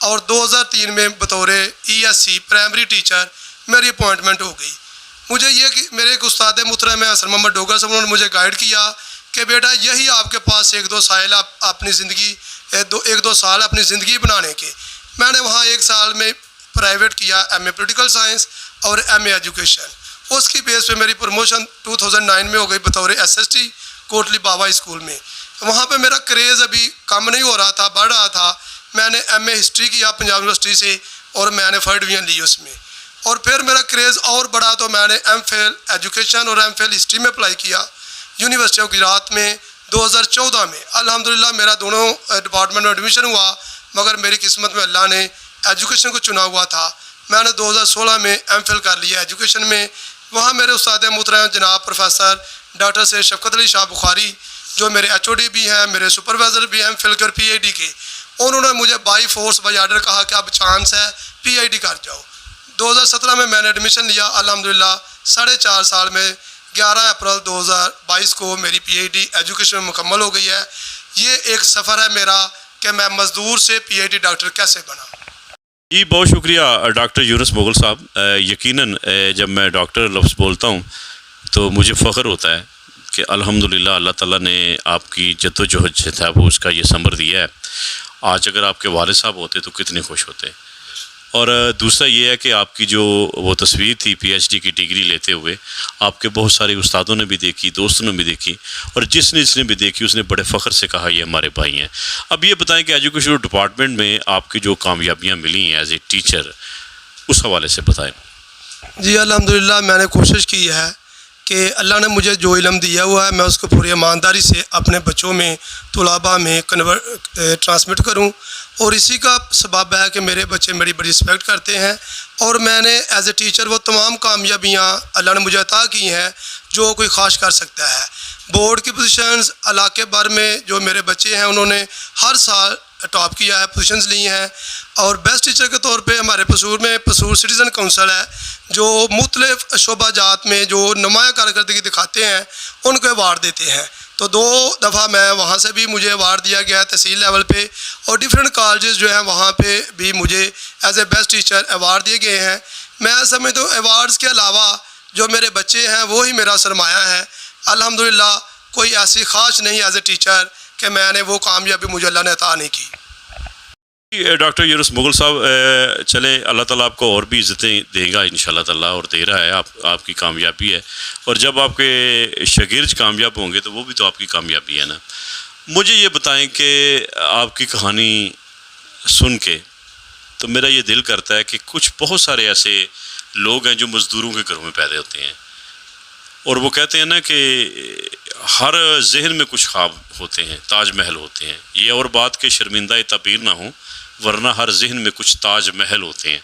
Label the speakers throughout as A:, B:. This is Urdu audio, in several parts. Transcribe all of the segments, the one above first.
A: اور 2003 میں بطور ESC پرائمری ٹیچر میری اپوائنٹمنٹ ہو گئی. مجھے یہ کہ میرے ایک استاد محترم ہے حسن محمد ڈوگر صاحب، انہوں نے مجھے گائیڈ کیا کہ بیٹا یہی آپ کے پاس ایک دو سال اپنی زندگی اپنی زندگی بنانے کے. میں نے وہاں 1 سال میں پرائیویٹ کیا MA پولیٹیکل سائنس اور MA ایجوکیشن. اس کی بیس پہ میری پروموشن 2009 میں ہو گئی بطور SST کوٹلی بابا اسکول میں. وہاں پہ میرا کریز ابھی کم نہیں ہو رہا تھا، بڑھ رہا تھا. میں نے MA ہسٹری کیا پنجاب یونیورسٹی سے اور میں نے 3rd ڈویژن لی اس میں. اور پھر میرا کریز اور بڑھا تو میں نے MPhil ایجوکیشن اور MPhil ہسٹری میں اپلائی کیا یونیورسٹی آف گجرات میں 2014 میں. الحمدللہ میرا دونوں ڈپارٹمنٹ میں ایڈمیشن ہوا، مگر میری قسمت میں اللہ نے ایجوکیشن کو چنا ہوا تھا. میں نے 2016 میں MPhil کر لیا ایجوکیشن میں. وہاں میرے استاد محترم جناب پروفیسر ڈاکٹر سید شفقت علی شاہ بخاری جو میرے HOD بھی ہیں، میرے سپروائزر بھی ہیں MPhil کے اور PhD کے، انہوں نے مجھے بائی فورس بائی آرڈر کہا کہ اب چانس ہے PhD کر جاؤ. 2017 میں نے ایڈمیشن لیا. الحمدللہ 4.5 سال میں 11 اپریل 2022 کو میری PhD ایجوکیشن میں مکمل ہو گئی ہے. یہ ایک سفر ہے میرا کہ میں مزدور سے PhD ڈاکٹر کیسے بنا.
B: جی بہت شکریہ ڈاکٹر یونس مغل صاحب. یقیناً جب میں ڈاکٹر لفظ بولتا ہوں تو مجھے فخر ہوتا ہے کہ الحمدللہ اللہ تعالیٰ نے آپ کی جد و جہد سے تھا وہ اس کا یہ ثمر دیا ہے. آج اگر آپ کے والد صاحب ہوتے تو کتنے خوش ہوتے. اور دوسرا یہ ہے کہ آپ کی جو وہ تصویر تھی PhD کی ڈگری لیتے ہوئے، آپ کے بہت سارے استادوں نے بھی دیکھی، دوستوں نے بھی دیکھی، اور جس نے بھی دیکھی اس نے بڑے فخر سے کہا یہ ہمارے بھائی ہیں. اب یہ بتائیں کہ ایجوکیشن ڈپارٹمنٹ میں آپ کی جو کامیابیاں ملی ہیں ایز اے ٹیچر، اس حوالے سے بتائیں.
A: جی الحمدللہ میں نے کوشش کی ہے کہ اللہ نے مجھے جو علم دیا ہوا ہے میں اس کو پوری ایمانداری سے اپنے بچوں میں طلباء میں ٹرانسمٹ کروں. اور اسی کا سبب ہے کہ میرے بچے میری بڑی رسپیکٹ کرتے ہیں. اور میں نے ایز اے ٹیچر وہ تمام کامیابیاں اللہ نے مجھے عطا کی ہیں جو کوئی خواہش کر سکتا ہے. بورڈ کی پوزیشنز علاقے بھر میں جو میرے بچے ہیں انہوں نے ہر سال ٹاپ کیا ہے، پوزیشنز لی ہیں. اور بیسٹ ٹیچر کے طور پہ ہمارے پسور میں پسور سٹیزن کونسل ہے جو مختلف شعبہ جات میں جو نمایاں کارکردگی دکھاتے ہیں ان کو ایوارڈ دیتے ہیں. تو 2 دفعہ میں وہاں سے بھی مجھے ایوارڈ دیا گیا ہے تحصیل لیول پہ، اور ڈیفرنٹ کالجز جو ہیں وہاں پہ بھی مجھے as a best teacher award دیے گئے ہیں. میں سمجھتا ہوں ایوارڈز کے علاوہ جو میرے بچے ہیں وہی میرا سرمایہ ہے. الحمدللہ کوئی ایسی خواہش نہیں ایز اے ٹیچر کہ میں نے وہ کامیابی مجھے اللہ نے عطا نہیں کی.
B: ڈاکٹر یونس مغل صاحب چلیں اللہ تعالیٰ آپ کو اور بھی عزتیں دے گا انشاءاللہ تعالیٰ، اور دے رہا ہے. آپ کی کامیابی ہے، اور جب آپ کے شاگرد کامیاب ہوں گے تو وہ بھی تو آپ کی کامیابی ہے نا. مجھے یہ بتائیں کہ آپ کی کہانی سن کے تو میرا یہ دل کرتا ہے کہ کچھ بہت سارے ایسے لوگ ہیں جو مزدوروں کے گھروں میں پیدا ہوتے ہیں، اور وہ کہتے ہیں نا کہ ہر ذہن میں کچھ خواب ہوتے ہیں، تاج محل ہوتے ہیں. یہ اور بات کہ شرمندہ تعبیر نہ ہوں، ورنہ ہر ذہن میں کچھ تاج محل ہوتے ہیں.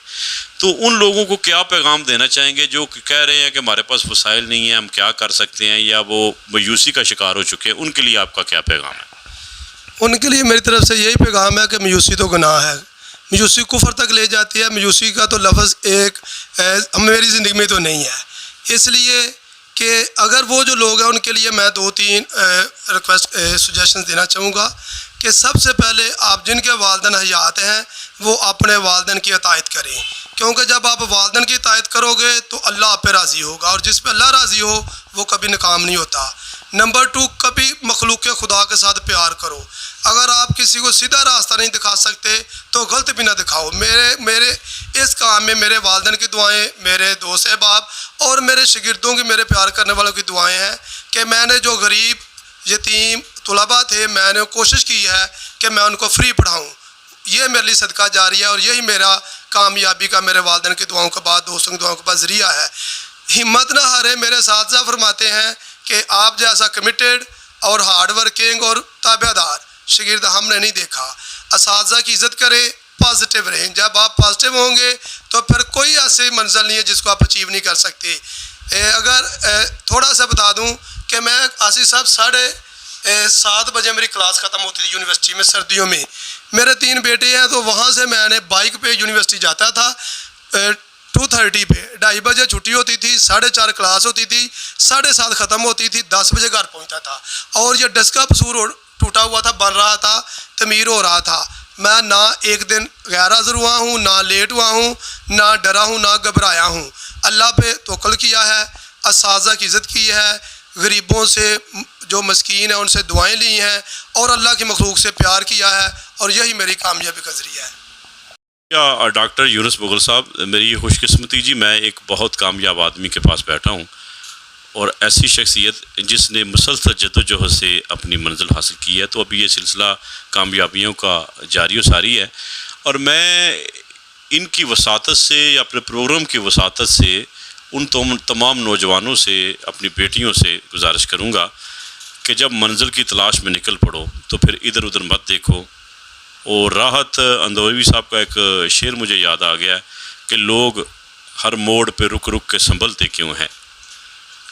B: تو ان لوگوں کو کیا پیغام دینا چاہیں گے جو کہہ رہے ہیں کہ ہمارے پاس وسائل نہیں ہیں، ہم کیا کر سکتے ہیں، یا وہ مایوسی کا شکار ہو چکے ہیں؟ ان کے لیے آپ کا کیا پیغام ہے؟
A: ان کے لیے میری طرف سے یہی پیغام ہے کہ مایوسی تو گناہ ہے، مایوسی کفر تک لے جاتی ہے. مایوسی کا تو لفظ ایک میری زندگی میں تو نہیں ہے. اس لیے کہ اگر وہ جو لوگ ہیں ان کے لیے میں 2-3 ریکویسٹ سجیشنز دینا چاہوں گا کہ سب سے پہلے آپ جن کے والدین حیات ہیں وہ اپنے والدین کی اطاعت کریں، کیونکہ جب آپ والدین کی اطاعت کرو گے تو اللہ آپ پہ راضی ہوگا، اور جس پہ اللہ راضی ہو وہ کبھی ناکام نہیں ہوتا. نمبر 2، کبھی مخلوق خدا کے ساتھ پیار کرو. اگر آپ کسی کو سیدھا راستہ نہیں دکھا سکتے تو غلط بھی نہ دکھاؤ. میرے اس کام میں میرے والدین کی دعائیں، میرے دوست احباب اور میرے شاگردوں کی، میرے پیار کرنے والوں کی دعائیں ہیں کہ میں نے جو غریب یتیم طلباء تھے میں نے کوشش کی ہے کہ میں ان کو فری پڑھاؤں. یہ میرے لیے صدقہ جاری ہے، اور یہی میرا کامیابی کا میرے والدین کی دعاؤں کے بعد، دوستوں کی دعاؤں کے بعد ذریعہ ہے. ہمت نہ ہارے. میرے اساتذہ فرماتے ہیں کہ آپ جیسا کمیٹیڈ اور ہارڈ ورکنگ اور تابع دار شاگرد ہم نے نہیں دیکھا. اساتذہ کی عزت کریں، پازیٹیو رہیں. جب آپ پازیٹیو ہوں گے تو پھر کوئی ایسی منزل نہیں ہے جس کو آپ اچیو نہیں کر سکتے. اگر تھوڑا سا بتا دوں کہ میں آصف صاحب 7:30 بجے میری کلاس ختم ہوتی تھی یونیورسٹی میں سردیوں میں. میرے 3 بیٹے ہیں تو وہاں سے میں نے بائک پہ یونیورسٹی جاتا تھا 2:30 پہ. 2:30 بجے چھٹی ہوتی تھی، 4:30 کلاس ہوتی تھی، 7:30 ختم ہوتی تھی، 10 بجے گھر پہنچتا تھا. اور یہ ڈسکا پسور ٹوٹا ہوا تھا، بن رہا تھا، تعمیر ہو رہا تھا. میں نہ ایک دن غیر حاضر ہوا ہوں، نہ لیٹ ہوا ہوں، نہ ڈرا ہوں، نہ گھبرایا ہوں. اللہ پہ توکل کیا ہے، اساتذہ کی عزت کی ہے، غریبوں سے جو مسکین ہیں ان سے دعائیں لی ہیں، اور اللہ کی مخلوق سے پیار کیا ہے، اور یہی میری کامیابی کا ذریعہ ہے.
B: کیا ڈاکٹر یونس مغل صاحب، میری یہ خوش قسمتی جی، میں ایک بہت کامیاب آدمی کے پاس بیٹھا ہوں، اور ایسی شخصیت جس نے مسلسل جدوجہد سے اپنی منزل حاصل کی ہے. تو ابھی یہ سلسلہ کامیابیوں کا جاری و ساری ہے، اور میں ان کی وساطت سے یا اپنے پروگرام کی وساطت سے ان تمام نوجوانوں سے، اپنی بیٹیوں سے گزارش کروں گا کہ جب منزل کی تلاش میں نکل پڑو تو پھر ادھر ادھر مت دیکھو. اور راحت اندوروی صاحب کا ایک شعر مجھے یاد آ گیا کہ لوگ ہر موڑ پہ رک رک کے سنبھلتے کیوں ہیں،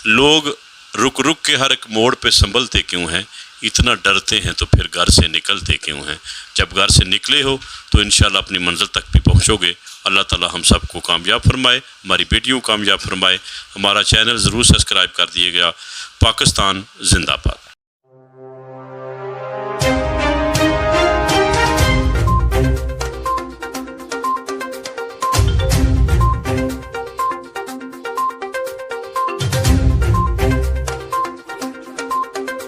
B: لوگ رک رک کے ہر ایک موڑ پہ سنبھلتے کیوں ہیں، اتنا ڈرتے ہیں تو پھر گھر سے نکلتے کیوں ہیں. جب گھر سے نکلے ہو تو انشاءاللہ اپنی منزل تک بھی پہنچو گے. اللہ تعالی ہم سب کو کامیاب فرمائے، ہماری بیٹیوں کو کامیاب فرمائے. ہمارا چینل ضرور سبسکرائب کر دیے گا. پاکستان زندہ باد.